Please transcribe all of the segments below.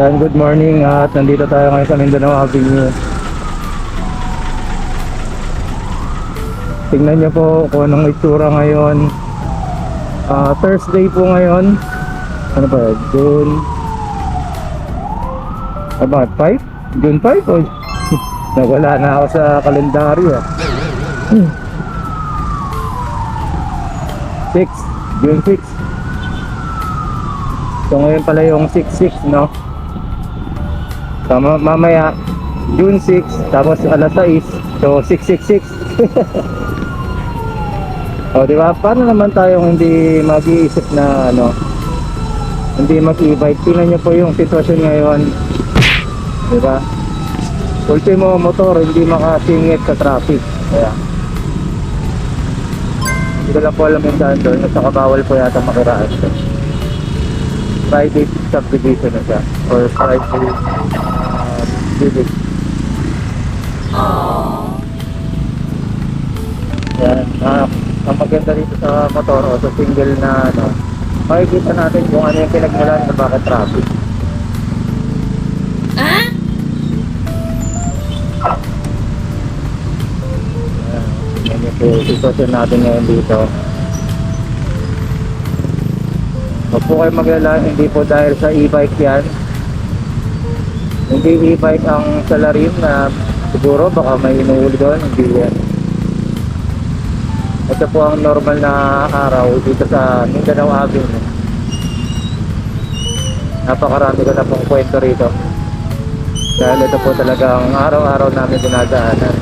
Ayan, good morning at nandito tayo ngayon sa Mindanao Avenue. Tingnan niyo po kung anong itsura ngayon. Thursday po ngayon. Ano ba yun? June... About 5? June 5 o... Nawala na ako sa kalendaryo. 6. June 6. So ngayon pala yung 6-6, no? So mamaya June 6, tapos alas 6. So 666. O diba? Paano naman tayong hindi mag-iisip na ano, hindi mag-e-bike? Tingnan nyo po yung sitwasyon ngayon, diba? Ultimo motor hindi makasingit sa traffic. Kaya hindi ko lang po alam yung daan doon. At saka bawal po yata makiraan doon. Friday subdivision na siya, or Friday village. Yan, ang maganda dito sa motor o sa single na ano, makikita natin kung ano yung pinagmulan sa bakit traffic. Yan yung sitwasyon natin ngayon dito. Huwag po kayo maglala, hindi po dahil sa e-bike yan. Hindi e-bike ang salarin na siguro baka may inuuli doon, hindi yan. Ito po ang normal na araw dito sa Mindanao Avenue. Napakarami ko na pong kwento rito. Dahil ito po talagang araw-araw namin dinadaanan.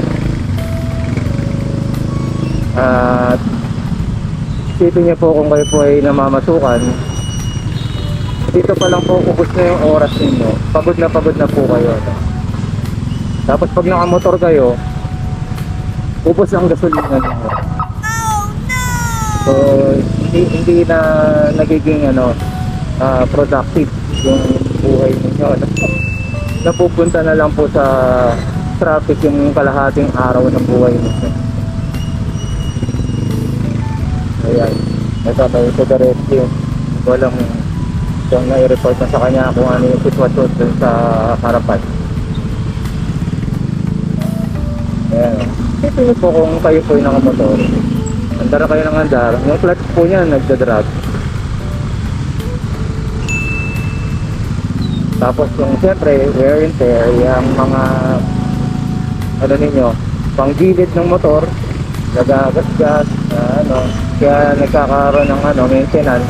At isipin niyo po kung kayo po ay namamasukan, dito pa lang po ubos na yung oras ninyo, pagod na po kayo, no? Tapos pag nakamotor kayo, ubos ang gasolina ninyo. So hindi na nagiging ano, productive yung buhay ninyo, no? Napupunta na lang po sa traffic yung kalahating araw ng buhay ninyo. Ayan, nagkakaroon sa rescue. Walang yung nai-report na sa kanya kung ano yung sitwasyon dun sa harapan. Ayan. Ito nyo po kung kayo po yung nakamotor. Andara kayo ng andar. Yung clutch po niya nagdadrag. Tapos yung siyempre wear and tear, yung mga ano ninyo, pang gilid ng motor, nagagasgas, ano, kaya nagkakaroon ng ano, maintenance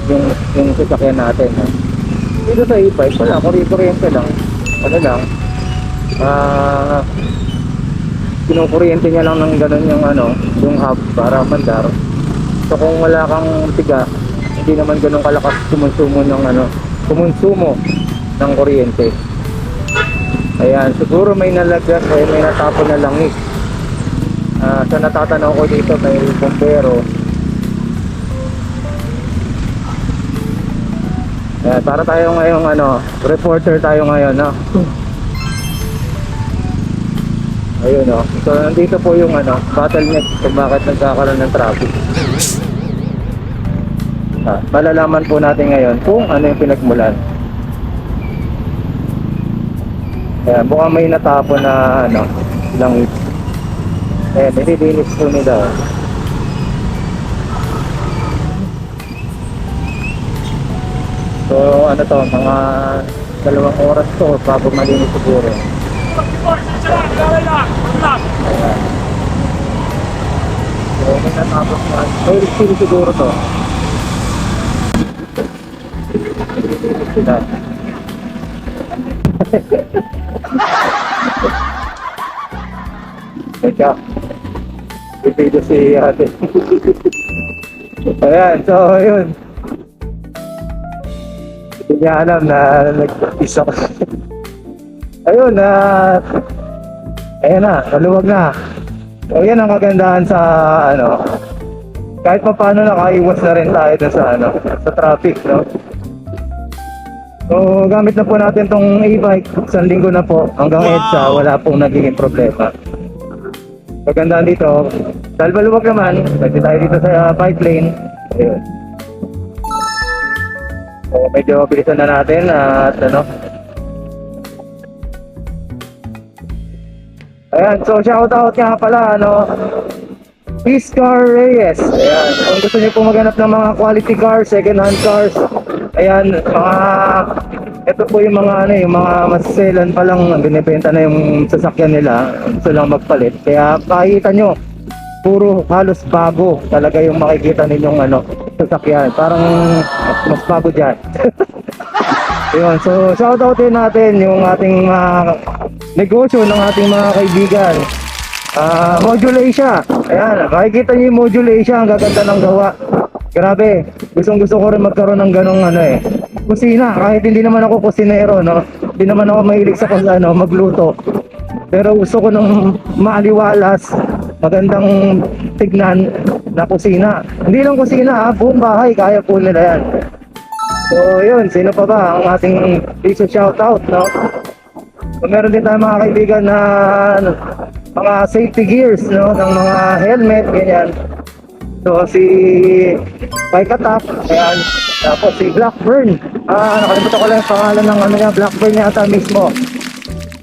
yung sasakyan natin, ha? Dito sa e-bike wala, kuryente lang, ano lang, kinukuryente niya lang ng ganun yung ano, yung hub para mandar. So kung wala kang tiga, hindi naman ganun kalakas kumonsumo ng kuryente. Ayan, siguro may nalagyan o may natapon na langis. Sa natatanaw ko dito may bombero. Para tayo ngayong ano, reporter tayo ngayon, no? Ayun, no? So nandito po yung ano, bottleneck kung bakit nagkakaroon ng traffic. Malalaman po natin ngayon kung ano yung pinagmulan. Mukhang may natapon na ano, langis. Nililinis po nila. So ano to, mga 2 oras to bago malinis siguro. Ayan. So may natapos na. May still siguro to. Sila. Teka. Ipito si ate. Ayan, so yun. Hindi niya alam na nag-isa ko. Ayun, ayan na, maluwag na. So yan ang kagandahan sa ano, kahit pa paano nakaiwas na rin tayo sa ano, sa traffic, no? So gamit na po natin tong e-bike, 1 linggo na po, hanggang EDSA, wala pong nagiging problema. Kagandahan dito, dahil maluwag naman, pwede tayo dito sa bike lane. Ayun. So, medyo bilisan na natin at ano. Ayan, so shoutout nga pala, ano, Iscar Reyes. Ayan, kung gusto niyo po maghanap ng mga quality cars, second hand cars, ayan, ito po yung mga ano, yung mga maselan pa lang, binibenta na yung sasakyan nila, gusto lang magpalit. Kaya makikita nyo, puro halos bago talaga yung makikita ninyong ano, sasakyan. Parang mas bago dyan. Yun, so shoutoutin natin yung ating negosyo ng ating mga kaibigan. Modulasia. Ayan, makikita niyo yung Modulasia, ang gaganda ng gawa. Grabe, gustong-gusto ko rin magkaroon ng ganong ano eh. Kusina, kahit hindi naman ako kusinero, no. Hindi naman ako mahilig sa ano, magluto. Pero gusto ko ng maaliwalas, magandang tignan na kusina. Hindi lang kusina, buong bahay kaya po nila yan. So yun, sino pa ba ang ating shoutout, no? So, meron din tayong mga kaibigan na ano, mga safety gears, no, ng mga helmet, ganyan. So si Bike Attack, ayan. Tapos si Blackburn. Nakalimutan ko lang yung pangalan ng ano niya, Blackburn yata mismo.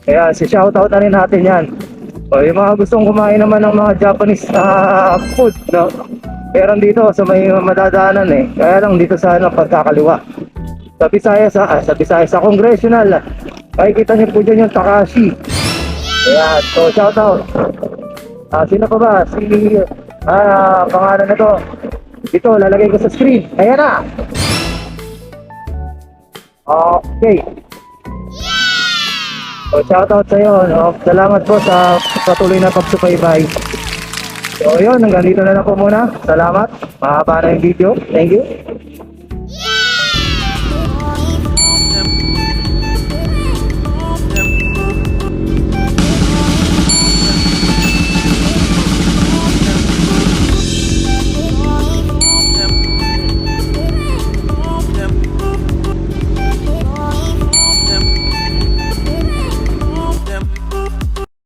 Ayan, si shoutout na rin natin yan. O yung mga gustong kumain naman ng mga Japanese food, no? Meron dito sa may madadaanan eh. Kaya lang dito sa ano, pagkakaliwa. Sa Visayas, sa Congressional. Makikita niyo po dyan yung Takashi. Ayan, so shoutout. Sino pa ba? Pangalan na to. Dito, lalagay ko sa screen. Ayan na! Okay. So shoutout sa'yo, no? Salamat po sa patuloy na pagsubaybay. So yun, hanggang dito na lang po muna. Salamat. Mahaba na yung video. Thank you.